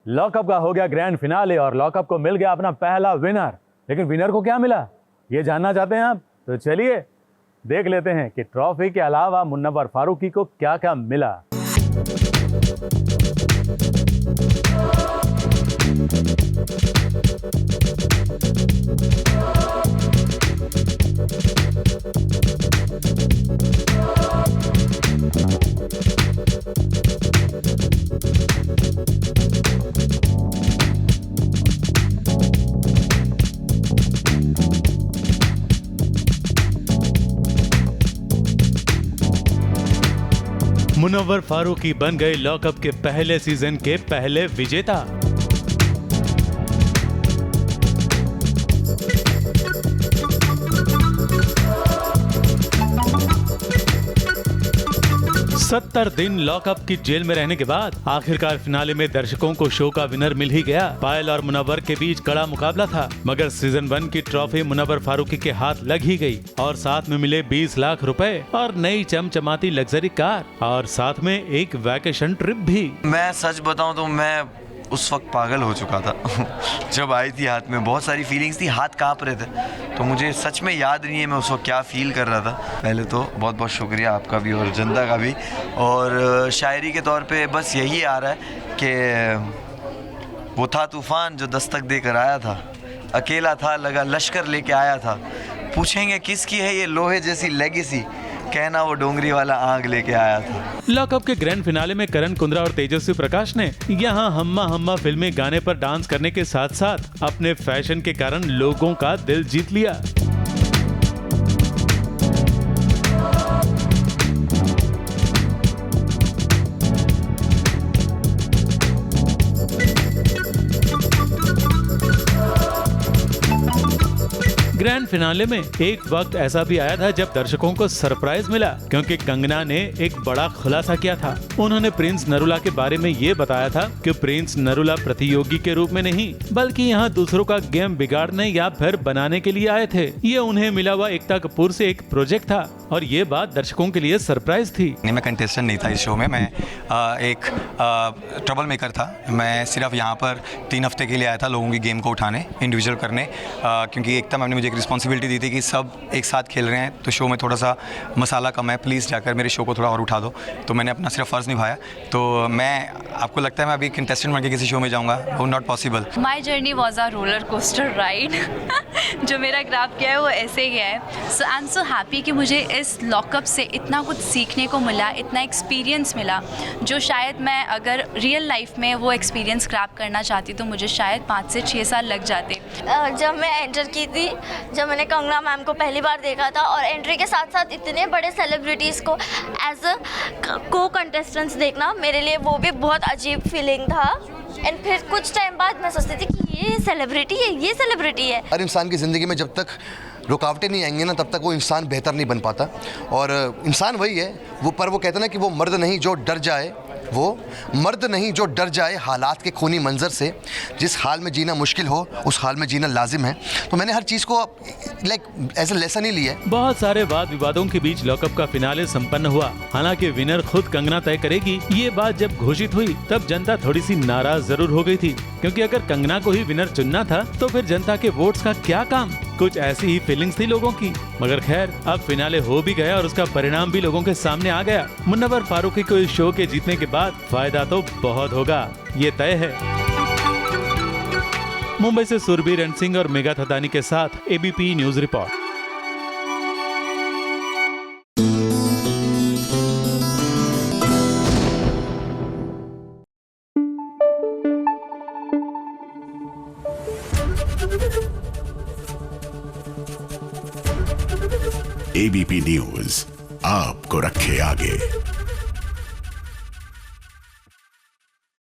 Lockup का हो गया ग्रैंड फिनाले और लॉकअप को मिल गया अपना पहला विनर। लेकिन विनर को क्या मिला, ये जानना चाहते हैं आप? तो चलिए देख लेते हैं कि ट्रॉफी के अलावा मुनव्वर फारूकी को क्या क्या मिला। मुनव्वर फारूकी बन गए लॉकअप के पहले सीजन के पहले विजेता। सत्तर दिन लॉकअप की जेल में रहने के बाद आखिरकार फिनाले में दर्शकों को शो का विनर मिल ही गया। पायल और मुनव्वर के बीच कड़ा मुकाबला था, मगर सीजन 1 की ट्रॉफी मुनव्वर फारूकी के हाथ लग ही गई और साथ में मिले 20 लाख रुपए और नई चमचमाती लग्जरी कार और साथ में एक वैकेशन ट्रिप भी। मैं सच बताऊं तो मैं उस वक्त पागल हो चुका था जब आई थी हाथ में, बहुत सारी फीलिंग्स थी, हाथ कांप रहे थे, तो मुझे सच में याद नहीं है मैं उस वक्त क्या फील कर रहा था। पहले तो बहुत बहुत शुक्रिया आपका भी और जनता का भी। और शायरी के तौर पे बस यही आ रहा है कि वो था तूफान जो दस्तक देकर आया था, अकेला था लगा लश्कर लेके आया था, पूछेंगे किसकी है ये लोहे जैसी लेगेसी, कहना वो डोंगरी वाला आग लेके आया था। लॉकअप के ग्रैंड फिनाले में करण कुंद्रा और तेजस्वी प्रकाश ने यहाँ हम्मा हम्मा फिल्मी गाने पर डांस करने के साथ साथ अपने फैशन के कारण लोगों का दिल जीत लिया। ग्रैंड फिनाले में एक वक्त ऐसा भी आया था जब दर्शकों को सरप्राइज मिला, क्योंकि कंगना ने एक बड़ा खुलासा किया था। उन्होंने प्रिंस नरूला के बारे में ये बताया था कि प्रिंस नरूला प्रतियोगी के रूप में नहीं बल्कि यहाँ दूसरों का गेम बिगाड़ने या फिर बनाने के लिए आए थे। ये उन्हें मिला हुआ एकता कपूर से एक प्रोजेक्ट था और ये बात दर्शकों के लिए सरप्राइज थी। मैं कंटेस्टेंट नहीं था इस शो में, मैं एक ट्रबल मेकर था। मैं सिर्फ यहाँ पर 3 हफ्ते के लिए आया था लोगों की गेम को उठाने, इंडिविजुअल करने, क्योंकि एकता मैम ने मुझे एक रिस्पॉन्सिबिलिटी दी थी कि सब एक साथ खेल रहे हैं तो शो में थोड़ा सा मसाला कम है, प्लीज़ जाकर मेरे शो को थोड़ा और उठा दो। तो मैंने अपना सिर्फ फ़र्ज़ निभाया। तो मैं, आपको लगता है मैं अभी कंटेस्टेंट बन के किसी शो में जाऊँगा? वो not possible. My journey was a roller coaster ride जो मेरा ग्राफ किया है वो ऐसे ही है। सो आई एम सो हैप्पी कि मुझे इस लॉकअप से इतना कुछ सीखने को मिला, इतना एक्सपीरियंस मिला, जो शायद मैं अगर रियल लाइफ में वो एक्सपीरियंस ग्रैब करना चाहती तो मुझे शायद 5 से 6 साल लग जाते। जब मैं एंटर की थी, जब मैंने कंगना मैम को पहली बार देखा था और एंट्री के साथ साथ इतने बड़े सेलिब्रिटीज़ को एज अ को कंटेस्टेंट्स देखना मेरे लिए वो भी बहुत अजीब फीलिंग था। एंड फिर कुछ टाइम बाद मैं सोचती थी कि ये सेलिब्रिटी है, ये सेलिब्रिटी है। हर इंसान की ज़िंदगी में जब तक रुकावटें नहीं आएंगी ना तब तक वो इंसान बेहतर नहीं बन पाता। और इंसान वही है वो, पर वो कहते हैं ना कि वो मर्द नहीं जो डर जाए, वो मर्द नहीं जो डर जाए हालात के खूनी मंजर से। जिस हाल में जीना मुश्किल हो उस हाल में जीना लाजिम है। तो मैंने हर चीज़ को लाइक एज ए लेसन ही लिया है। बहुत सारे वाद विवादों के बीच लॉकअप का फिनाले संपन्न हुआ। हालांकि विनर खुद कंगना तय करेगी, ये बात जब घोषित हुई तब जनता थोड़ी सी नाराज जरूर हो गई थी, क्योंकि अगर कंगना को ही विनर चुनना था तो फिर जनता के वोट्स का क्या काम। कुछ ऐसी ही फीलिंग्स थी लोगों की। मगर खैर, अब फिनाले हो भी गया और उसका परिणाम भी लोगों के सामने आ गया। मुनव्वर फारूकी को इस शो के जीतने के बाद फायदा तो बहुत होगा, ये तय है। मुंबई से सुरभि रण सिंह और मेघा थदानी के साथ ABP news report. ABP news आपको रखे आगे।